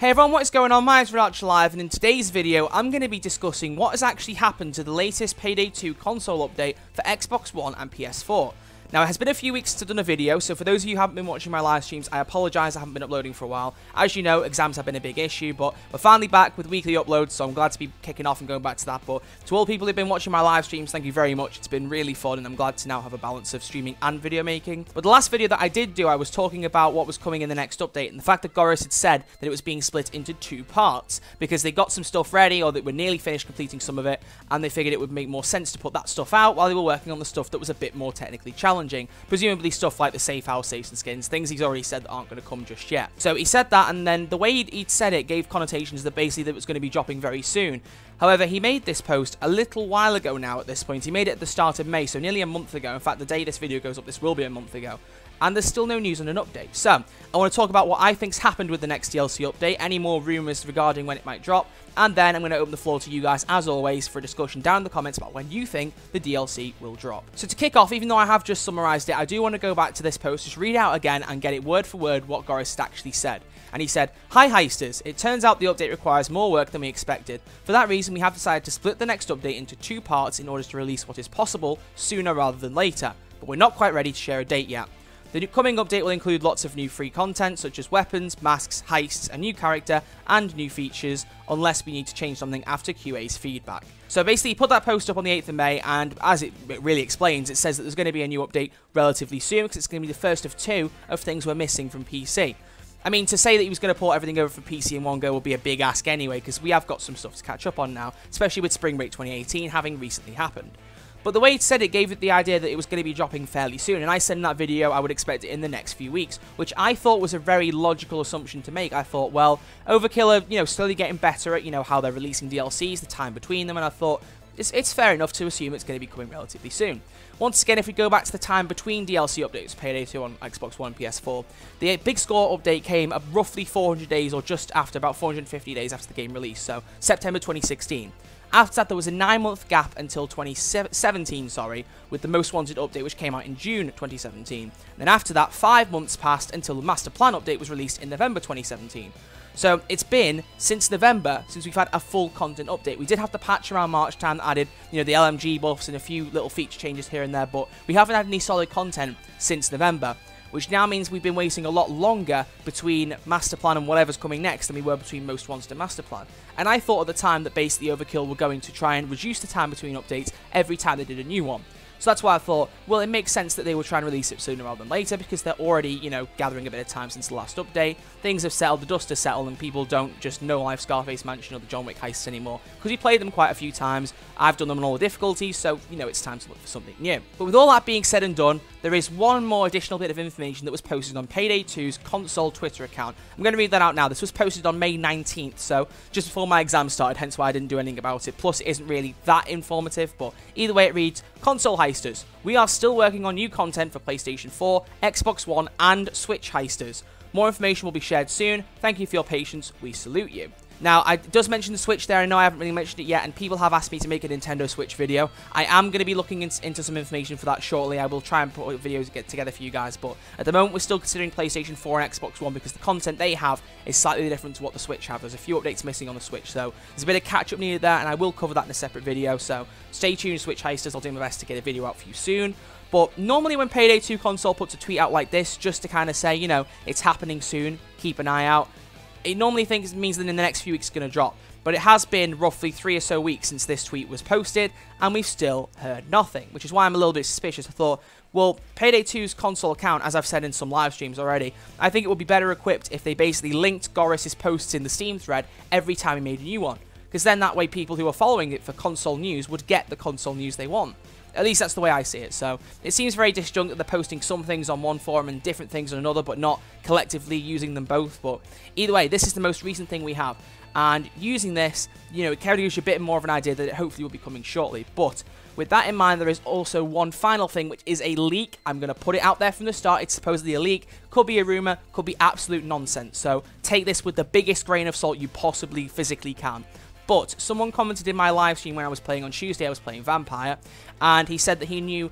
Hey everyone, what is going on? My name is Live, and in today's video, I'm going to be discussing what has actually happened to the latest Payday 2 console update for Xbox One and PS4. Now, it has been a few weeks since I've done a video, so for those of you who haven't been watching my live streams, I apologise, I haven't been uploading for a while. As you know, exams have been a big issue, but we're finally back with weekly uploads, so I'm glad to be kicking off and going back to that. But to all people who've been watching my live streams, thank you very much. It's been really fun, and I'm glad to now have a balance of streaming and video making. But the last video that I did do, I was talking about what was coming in the next update, and the fact that Goris had said that it was being split into two parts, because they got some stuff ready, or they were nearly finished completing some of it, and they figured it would make more sense to put that stuff out while they were working on the stuff that was a bit more technically challenging. Presumably stuff like the safe house safes and skins, things he's already said that aren't going to come just yet. So he said that, and then the way he'd said it gave connotations that basically that it was going to be dropping very soon. However, he made this post a little while ago now at this point. He made it at the start of May, so nearly a month ago. In fact, the day this video goes up, this will be a month ago. And there's still no news on an update. So, I want to talk about what I think's happened with the next DLC update, any more rumours regarding when it might drop, and then I'm going to open the floor to you guys, as always, for a discussion down in the comments about when you think the DLC will drop. So to kick off, even though I have just summarised it, I do want to go back to this post, just read out again and get it word for word what Goris had actually said. And he said, "Hi Heisters, it turns out the update requires more work than we expected. For that reason, we have decided to split the next update into two parts in order to release what is possible sooner rather than later, but we're not quite ready to share a date yet. The coming update will include lots of new free content, such as weapons, masks, heists, a new character, and new features, unless we need to change something after QA's feedback." So basically, he put that post up on the 8th of May, and as it really explains, it says that there's going to be a new update relatively soon, because it's going to be the first of two of things we're missing from PC. I mean, to say that he was going to port everything over for PC in one go would be a big ask anyway, because we have got some stuff to catch up on now, especially with Spring Break 2018 having recently happened. But the way it said it gave it the idea that it was going to be dropping fairly soon, and I said in that video I would expect it in the next few weeks, which I thought was a very logical assumption to make. I thought, well, Overkill are, slowly getting better at, how they're releasing DLCs, the time between them, and I thought it's fair enough to assume it's going to be coming relatively soon. Once again, if we go back to the time between DLC updates, Payday 2 on Xbox One and PS4, the Big Score update came roughly 400 days, or just after, about 450 days after the game release, so September 2016. After that, there was a 9-month gap until 2017, with the Most Wanted update, which came out in June 2017. And then after that, 5 months passed until the Master Plan update was released in November 2017. So it's been since November since we've had a full content update. We did have the patch around March time that added, the LMG buffs and a few little feature changes here and there, but we haven't had any solid content since November, which now means we've been waiting a lot longer between Master Plan and whatever's coming next than we were between Most Wanted and Master Plan. And I thought at the time that basically Overkill were going to try and reduce the time between updates every time they did a new one. So that's why I thought, well, it makes sense that they will try and release it sooner rather than later, because they're already, gathering a bit of time since the last update. Things have settled, the dust has settled, and people don't just know Life Scarface Mansion or the John Wick heists anymore, because we played them quite a few times. I've done them on all the difficulties, so, it's time to look for something new. But with all that being said and done, there is one more additional bit of information that was posted on Payday 2's console Twitter account. I'm going to read that out now. This was posted on May 19th, so just before my exam started, hence why I didn't do anything about it. Plus, it isn't really that informative, but either way it reads, "Console Heisters. We are still working on new content for PlayStation 4, Xbox One, and Switch Heisters. More information will be shared soon. Thank you for your patience. We salute you." Now, I does mention the Switch there. I know I haven't really mentioned it yet, and people have asked me to make a Nintendo Switch video. I am going to be looking into some information for that shortly. I will try and put videos together for you guys, but at the moment, we're still considering PlayStation 4 and Xbox One because the content they have is slightly different to what the Switch have. There's a few updates missing on the Switch, so there's a bit of catch-up needed there, and I will cover that in a separate video, so stay tuned, Switch Heisters. I'll do my best to get a video out for you soon. But normally when Payday 2 console puts a tweet out like this, just to kind of say, it's happening soon, keep an eye out, it normally means that in the next few weeks it's going to drop. But it has been roughly 3 or so weeks since this tweet was posted, and we've still heard nothing, which is why I'm a little bit suspicious. I thought, well, Payday 2's console account, as I've said in some live streams already, I think it would be better equipped if they basically linked Goris' posts in the Steam thread every time he made a new one. Because then that way people who are following it for console news would get the console news they want. At least that's the way I see it. So it seems very disjunct that they're posting some things on one forum and different things on another, but not collectively using them both. But either way, this is the most recent thing we have. And using this, it kind of gives you a bit more of an idea that it hopefully will be coming shortly. But with that in mind, there is also one final thing, which is a leak. I'm going to put it out there from the start. It's supposedly a leak. Could be a rumor. Could be absolute nonsense. So take this with the biggest grain of salt you possibly physically can. But someone commented in my live stream when I was playing on Tuesday, I was playing Vampire, and he said that he knew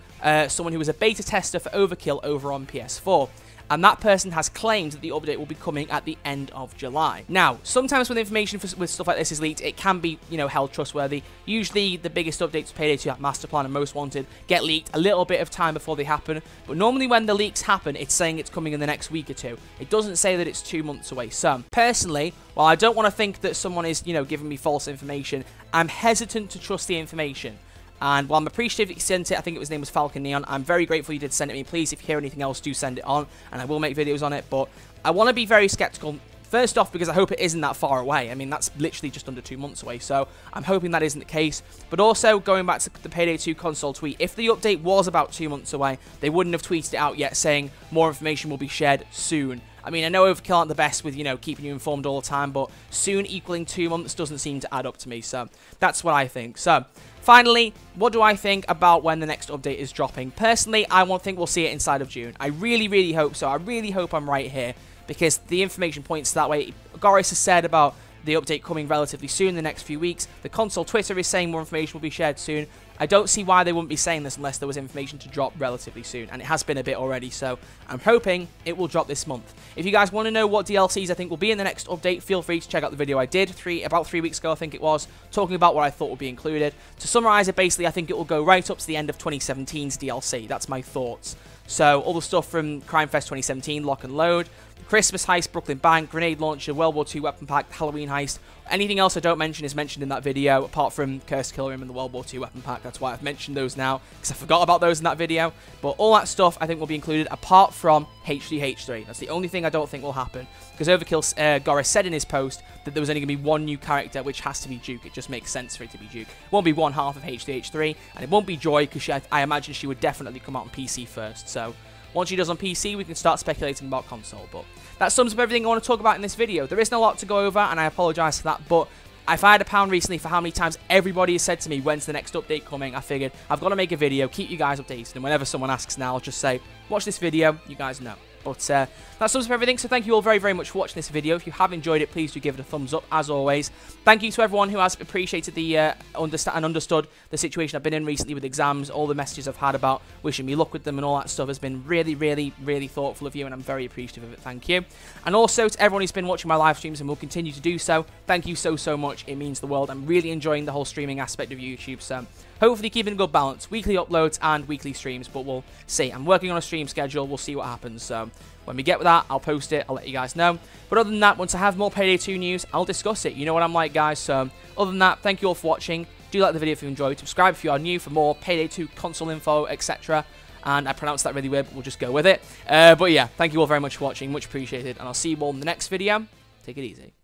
someone who was a beta tester for Overkill over on PS4. and that person has claimed that the update will be coming at the end of July. Now, sometimes when information with stuff like this is leaked, it can be, you know, held trustworthy. Usually, the biggest updates to Payday 2, Master Plan and Most Wanted, get leaked a little bit of time before they happen, but normally when the leaks happen, it's saying it's coming in the next week or two. It doesn't say that it's 2 months away. So, personally, while I don't want to think that someone is, you know, giving me false information, I'm hesitant to trust the information. And while I'm appreciative that you sent it, I think his name was Falcon Neon, I'm very grateful you did send it me. Please, if you hear anything else, do send it on, and I will make videos on it. But I want to be very skeptical, first off, because I hope it isn't that far away. I mean, that's literally just under 2 months away, so I'm hoping that isn't the case. But also, going back to the Payday 2 console tweet, if the update was about 2 months away, they wouldn't have tweeted it out yet saying more information will be shared soon. I mean, I know Overkill aren't the best with, you know, keeping you informed all the time, but soon equaling 2 months doesn't seem to add up to me, so that's what I think. So, finally, what do I think about when the next update is dropping? Personally, I think we'll see it inside of June. I really, really hope so. I really hope I'm right here, because the information points that way. Goris has said about the update coming relatively soon, in the next few weeks. The console Twitter is saying more information will be shared soon. I don't see why they wouldn't be saying this unless there was information to drop relatively soon, and it has been a bit already, so I'm hoping it will drop this month. If you guys want to know what DLCs I think will be in the next update, feel free to check out the video I did about 3 weeks ago, I think it was, talking about what I thought would be included. To summarize it, basically, I think it will go right up to the end of 2017's DLC. That's my thoughts. So, all the stuff from Crime Fest 2017, Lock and Load, the Christmas Heist, Brooklyn Bank, Grenade Launcher, World War II Weapon Pack, Halloween Heist. Anything else I don't mention is mentioned in that video, apart from Cursed Killer Room and the World War II Weapon Pack. That's why I've mentioned those now, because I forgot about those in that video. But all that stuff I think will be included, apart from HD-H3. That's the only thing I don't think will happen, because Overkill Goris said in his post that there was only going to be one new character, which has to be Duke. It just makes sense for it to be Duke. It won't be one half of HD-H3, and it won't be Joy, because I imagine she would definitely come out on PC first. So once she does on PC, we can start speculating about console. But that sums up everything I want to talk about in this video. There isn't a lot to go over, and I apologise for that, but if I had £1 recently for how many times everybody has said to me, when's the next update coming, I figured I've got to make a video, keep you guys updated, and whenever someone asks now, I'll just say, watch this video, you guys know. But that sums up everything, so thank you all very, very much for watching this video. If you have enjoyed it, please do give it a thumbs up, as always. Thank you to everyone who has appreciated the understood the situation I've been in recently with exams. All the messages I've had about wishing me luck with them and all that stuff has been really, really, really thoughtful of you, and I'm very appreciative of it. Thank you. And also to everyone who's been watching my live streams and will continue to do so, thank you so, so much. It means the world. I'm really enjoying the whole streaming aspect of YouTube, so hopefully keeping a good balance. Weekly uploads and weekly streams, but we'll see. I'm working on a stream schedule. We'll see what happens. So when we get with that, I'll post it. I'll let you guys know. But other than that, once I have more Payday 2 news, I'll discuss it. You know what I'm like, guys. So other than that, thank you all for watching. Do like the video if you enjoyed. Subscribe if you are new for more Payday 2 console info, etc. And I pronounced that really weird, but we'll just go with it. But yeah, thank you all very much for watching. Much appreciated. And I'll see you all in the next video. Take it easy.